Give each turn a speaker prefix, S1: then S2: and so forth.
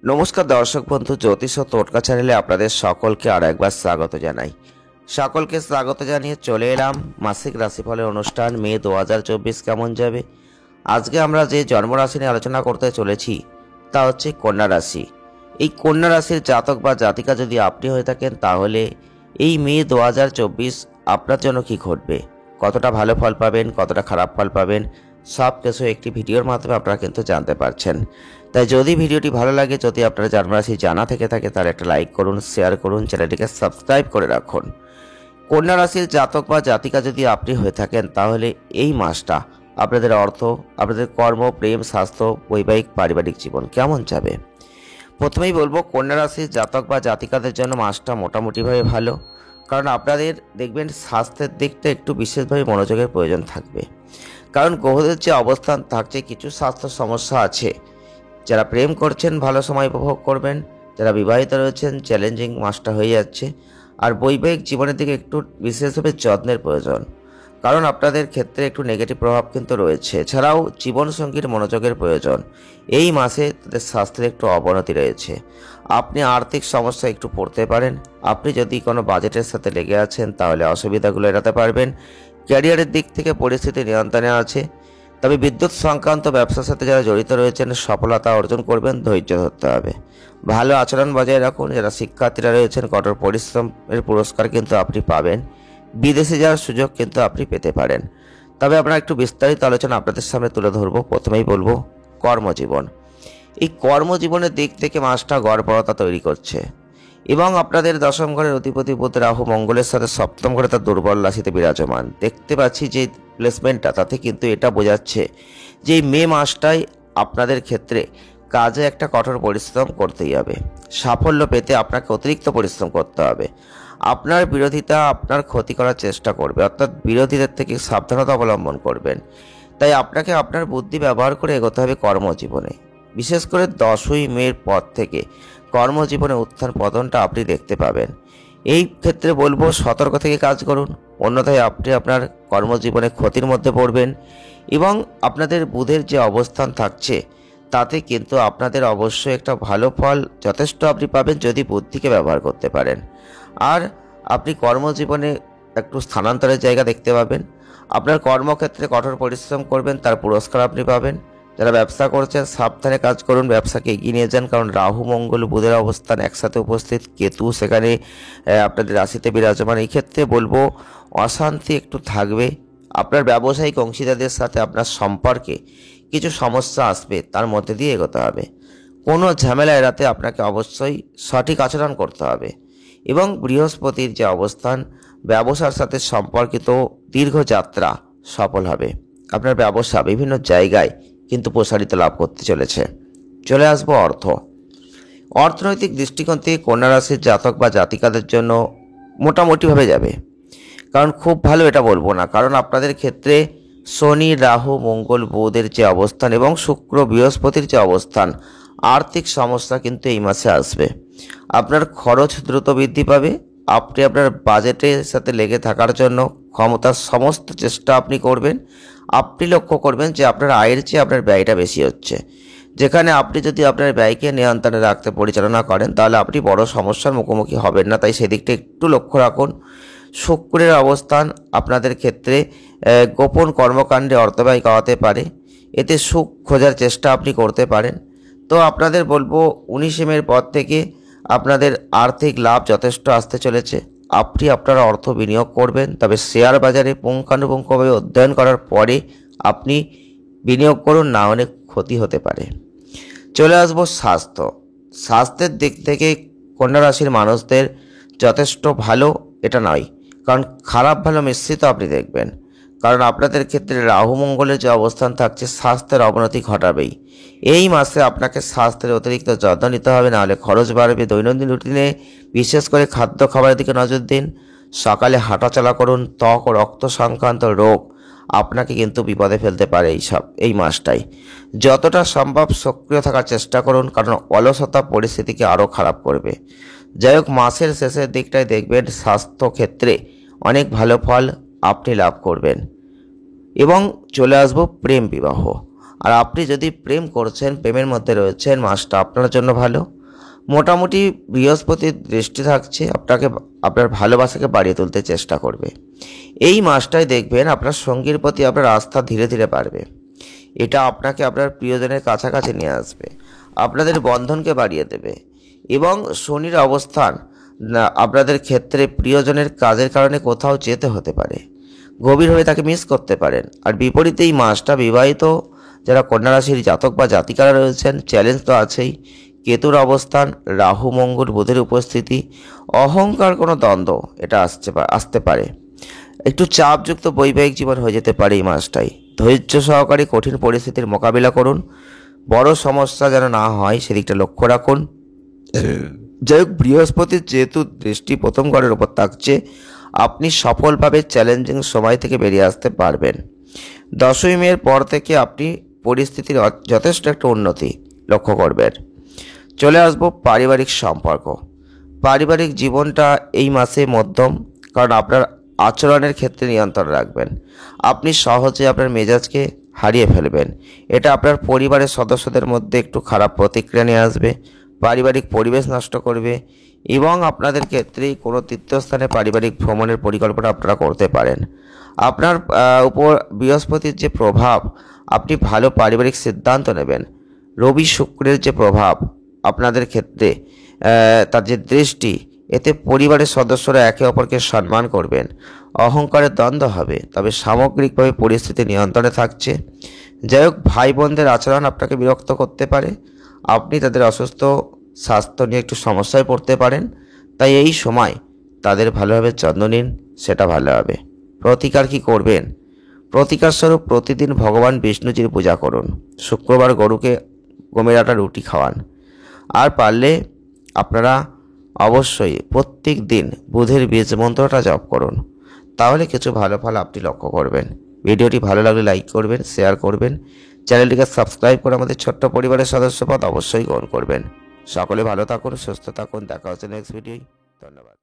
S1: নমস্কার দর্শক বন্ধু, জ্যোতিষ ও টোটকা চ্যানেলে আপনাদের সকলকে আর একবার স্বাগত জানাই। সকলকে স্বাগত জানিয়ে চলে এলাম মাসিক রাশিফলের অনুষ্ঠান মে 2024 কেমন যাবে। আজকে আমরা যে জন্মরাশি নিয়ে আলোচনা করতে চলেছি তা হচ্ছে কন্যা রাশি। এই কন্যা রাশির জাতক বা জাতিকা যদি আপনি হয়ে থাকেন, তাহলে এই মে 2024 আপনার জন্য কি ঘটবে, কতটা ভালো ফল পাবেন, কতটা খারাপ ফল পাবেন, সব কিছু একটি ভিডিওর মাধ্যমে আপনারা কিন্তু জানতে পারছেন। তাই যদি ভিডিওটি ভালো লাগে, যদি আপনার জন্মরাশি জানা থেকে থাকে, তাহলে একটা লাইক করুন, শেয়ার করুন, চ্যানেলটিকে সাবস্ক্রাইব করে রাখুন। কন্যা রাশির জাতক বা জাতিকা যদি আপনি হয়ে থাকেন, তাহলে এই মাসটা আপনাদের অর্থ, আপনাদের কর্ম, প্রেম, স্বাস্থ্য, বৈবাহিক, পারিবারিক জীবন কেমন যাবে। প্রথমেই বলবো, কন্যা রাশির জাতক বা জাতিকাদের জন্য মাসটা মোটামুটিভাবে ভালো। কারণ আপনাদের দেখবেন স্বাস্থ্যের দিকটা একটু বিশেষভাবে মনোযোগের প্রয়োজন থাকবে। কারণ গ্রহদের যে অবস্থান থাকছে, কিছু স্বাস্থ্য সমস্যা আছে। যারা প্রেম করছেন ভালো সময় উপভোগ করবেন, যারা বিবাহিত রয়েছেন চ্যালেঞ্জিং মাসটা হয়ে যাচ্ছে। আর বৈবাহিক জীবনের দিকে একটু বিশেষভাবে যত্নের প্রয়োজন, কারণ আপনাদের ক্ষেত্রে একটু নেগেটিভ প্রভাব কিন্তু রয়েছে। এছাড়াও জীবনসঙ্গীর মনোযোগের প্রয়োজন। এই মাসে তাদের স্বাস্থ্যের একটু অবনতি রয়েছে। আপনি আর্থিক সমস্যা একটু পড়তে পারেন। আপনি যদি কোনো বাজেটের সাথে লেগে আছেন, তাহলে অসুবিধাগুলো এড়াতে পারবেন। ক্যারিয়ারের দিক থেকে পরিস্থিতি নিয়ন্ত্রণে আছে। তবে বিদ্যুৎ সংক্রান্ত ব্যবসার সাথে যারা জড়িত রয়েছেন, সফলতা অর্জন করবেন, ধৈর্য ধরতে হবে। ভালো আচরণ বজায় রাখুন। যারা শিক্ষার্থীরা রয়েছেন, কঠোর পরিশ্রমের পুরস্কার কিন্তু আপনি পাবেন। বিদেশে যাওয়ার সুযোগ কিন্তু আপনি পেতে পারেন। তবে আমরা একটু বিস্তারিত আলোচনা আপনাদের সামনে তুলে ধরব। প্রথমেই বলবো কর্মজীবন। এই কর্মজীবনের দিক থেকে মাসটা গড়পড়তা তৈরি করছে এবং আপনাদের দশম ঘরের অধিপতি বুধ রাহু মঙ্গলের সাথে সপ্তম ঘরে তার দুর্বল রাশিতে বিরাজমান। দেখতে পাচ্ছি যে প্লেসমেন্টটা, তাতে কিন্তু এটা বোঝাচ্ছে যে এই মে মাসটাই আপনাদের ক্ষেত্রে কাজে একটা কঠোর পরিশ্রম করতেই হবে। সাফল্য পেতে আপনাকে অতিরিক্ত পরিশ্রম করতে হবে। আপনার বিরোধিতা আপনার ক্ষতি করার চেষ্টা করবে, অর্থাৎ বিরোধীদের থেকে সাবধানতা অবলম্বন করবেন। তাই আপনাকে আপনার বুদ্ধি ব্যবহার করে এগোতে হবে কর্মজীবনে। বিশেষ করে 10ই মের পর থেকে কর্মজীবনে উত্থান পতনটা আপনি দেখতে পাবেন। এই ক্ষেত্রে বলবো সতর্ক থেকে কাজ করুন, অন্যথায় আপনি আপনার কর্মজীবনে ক্ষতির মধ্যে পড়বেন। এবং আপনাদের বুধের যে অবস্থান থাকছে, তাতে কিন্তু আপনাদের অবশ্যই একটা ভালো ফল যথেষ্ট আপনি পাবেন যদি বুদ্ধিকে ব্যবহার করতে পারেন। আর আপনি কর্মজীবনে একটু স্থানান্তরের জায়গা দেখতে পাবেন। আপনার কর্মক্ষেত্রে কঠোর পরিশ্রম করবেন, তার পুরস্কার আপনি পাবেন। যারা ব্যবসা করছেন সাবধানে কাজ করুন, ব্যবসাকে এগিয়ে নিয়ে যান। কারণ রাহু মঙ্গল বুধের অবস্থান একসাথে উপস্থিত, কেতু সেখানে আপনাদের রাশিতে বিরাজমান। এই ক্ষেত্রে বলবো অশান্তি একটু থাকবে। আপনার ব্যবসায়িক অংশীদারদের সাথে আপনার সম্পর্কে কিছু সমস্যা আসবে, তার মধ্যে দিয়ে এগোতে হবে। কোনো ঝামেলা এড়াতে আপনাকে অবশ্যই সঠিক আচরণ করতে হবে। এবং বৃহস্পতির যে অবস্থান, ব্যবসার সাথে সম্পর্কিত দীর্ঘ যাত্রা সফল হবে। আপনার ব্যবসা বিভিন্ন জায়গায় কিন্তু প্রসারিত লাভ করতে চলেছে। চলে আসবো অর্থনৈতিক দৃষ্টিকোণ থেকে কন্যা রাশির জাতক বা জাতিকাদের জন্য মোটামুটিভাবে যাবে। কারণ খুব ভালো এটা বলবো না, কারণ আপনাদের ক্ষেত্রে শনি, রাহু, মঙ্গল, বুধের যে অবস্থান এবং শুক্র, বৃহস্পতির যে অবস্থান, আর্থিক সমস্যা কিন্তু এই মাসে আসবে। আপনার খরচ দ্রুত বৃদ্ধি পাবে। আপনি আপনার বাজেটের সাথে লেগে থাকার জন্য ক্ষমতার সমস্ত চেষ্টা আপনি করবেন। আপনি লক্ষ্য করবেন যে আপনার আয়ের চেয়ে আপনার ব্যয়টা বেশি হচ্ছে। যেখানে আপনি যদি আপনার ব্যয়কে নিয়ন্ত্রণে রাখতে পরিচালনা করেন, তাহলে আপনি বড় সমস্যার মুখোমুখি হবেন না। তাই সেদিকটা একটু লক্ষ্য রাখুন। শুক্রের অবস্থান আপনাদের ক্ষেত্রে গোপন কর্মকাণ্ডে অর্থব্যয় করাতে পারে। এতে সুখ খোঁজার চেষ্টা আপনি করতে পারেন। তো আপনাদের বলবো 19 মের পর থেকে আপনাদের আর্থিক লাভ যথেষ্ট আসতে চলেছে। আপনি আপনার অর্থ বিনিয়োগ করবেন, তবে শেয়ার বাজারে পুঙ্খানুপুঙ্খভাবে অধ্যয়ন করার পরে আপনি বিনিয়োগ করুন, না অনেক ক্ষতি হতে পারে। চলে আসবো স্বাস্থ্যের দিক থেকে কন্যা রাশির মানুষদের যথেষ্ট ভালো এটা নয়, কারণ খারাপ ভালো মিশ্রিত আপনি দেখবেন। কারণ আপনাদের ক্ষেত্রে রাহু মঙ্গলের যে অবস্থান থাকছে, স্বাস্থ্যের অবনতি ঘটাবেই। এই মাসে আপনাকে স্বাস্থ্যের অতিরিক্ত যত্ন নিতে হবে, নাহলে খরচ বাড়বে। দৈনন্দিন রুটিনে বিশেষ করে খাদ্য খাবারের দিকে নজর দিন। সকালে হাঁটাচলা করুন। ত্বক ও রক্ত সংক্রান্ত রোগ আপনাকে কিন্তু বিপদে ফেলতে পারে এই মাসটাই। যতটা সম্ভব সক্রিয় থাকার চেষ্টা করুন, কারণ অলসতা পরিস্থিতিকে আরও খারাপ করবে। যাই হোক, মাসের শেষের দিকটায় দেখবেন স্বাস্থ্য ক্ষেত্রে অনেক ভালো ফল আপনি লাভ করবেন। এবং চলে আসবো প্রেম বিবাহ। আর আপনি যদি প্রেম করছেন, প্রেমের মধ্যে রয়েছেন, মাসটা আপনার জন্য ভালো। মোটামুটি বৃহস্পতির দৃষ্টি থাকছে, আপনাকে আপনার ভালোবাসাকে বাড়িয়ে তুলতে চেষ্টা করবে। এই মাসটায় দেখবেন আপনার সঙ্গীর প্রতি আপনার আস্থা ধীরে ধীরে বাড়বে। এটা আপনাকে আপনার প্রিয়জনের কাছাকাছি নিয়ে আসবে, আপনাদের বন্ধনকে বাড়িয়ে দেবে। এবং শনির অবস্থান আপনাদের ক্ষেত্রে প্রিয়জনের কাজের কারণে কোথাও যেতে হতে পারে, গভীরভাবে তাকে মিস করতে পারেন। আর বিপরীতে এই মাসটা বিবাহিত যারা কন্যা রাশির জাতক বা জাতিকারা রয়েছেন, চ্যালেঞ্জ তো আছেই। কেতুর অবস্থান, রাহু মঙ্গল বুধের উপস্থিতি, অহংকার কোনো দ্বন্দ্ব এটা আসতে পারে। একটু চাপযুক্ত বৈবাহিক জীবন হয়ে যেতে পারে এই মাসটাই। ধৈর্য সহকারে কঠিন পরিস্থিতির মোকাবিলা করুন, বড় সমস্যা যেন না হয় সেদিকটা লক্ষ্য রাখুন। যাই হোক, বৃহস্পতির যেহেতু দৃষ্টি প্রথম ঘরের ওপর থাকছে, আপনি সফলভাবে চ্যালেঞ্জিং সময় থেকে বেরিয়ে আসতে পারবেন। 10ই মের পর থেকে আপনি পরিস্থিতির যথেষ্ট একটা উন্নতি লক্ষ্য করবেন। চলে আসবো পারিবারিক সম্পর্ক। পারিবারিক জীবনটা এই মাসে মধ্যম, কারণ আপনার আচরণের ক্ষেত্রে নিয়ন্ত্রণ রাখবেন। আপনি সহজে আপনার মেজাজকে হারিয়ে ফেলবেন। এটা আপনার পরিবারের সদস্যদের মধ্যে একটু খারাপ প্রতিক্রিয়া নিয়ে আসবে, পারিবারিক পরিবেশ নষ্ট করবে। এবং আপনাদের ক্ষেত্রেই কোনো তীর্থস্থানে পারিবারিক ভ্রমণের পরিকল্পনা আপনারা করতে পারেন। আপনার উপর বৃহস্পতির যে প্রভাব, আপনি ভালো পারিবারিক সিদ্ধান্ত নেবেন। রবি শুক্রের যে প্রভাব আপনাদের ক্ষেত্রে, তার যে দৃষ্টি, এতে পরিবারের সদস্যরা একে অপরকে সম্মান করবেন। অহংকারের দ্বন্দ্ব হবে, তবে সামগ্রিকভাবে পরিস্থিতি নিয়ন্ত্রণে থাকছে। যাই হোক, ভাই বোনদের আচরণ আপনাকে বিরক্ত করতে পারে। আপনি তাদের অসুস্থ স্বাস্থ্য নিয়ে একটু সমস্যায় পড়তে পারেন। তাই এই সময় তাদের ভালোভাবে যত্ন নিন, সেটা ভালো হবে। প্রতিকার কি করবেন? প্রতিকার স্বরূপ প্রতিদিন ভগবান বিষ্ণুজির পূজা করুন। শুক্রবার গরুকে গমের আটা রুটি খাওয়ান। আর পারলে আপনারা অবশ্যই প্রত্যেক দিন বুধের বীজ মন্ত্রটা জপ করুন, তাহলে কিছু ভালো ফল আপনি লক্ষ্য করবেন। ভিডিওটি ভালো লাগলে লাইক করবেন, শেয়ার করবেন, চ্যানেলটিকে সাবস্ক্রাইব করে আমাদের ছোট্ট পরিবারের সদস্যপদ অবশ্যই গ্রহণ করবেন। সকলে ভালো থাকুন, সুস্থ থাকুন, দেখা হচ্ছে নেক্সট ভিডিওয়। ধন্যবাদ।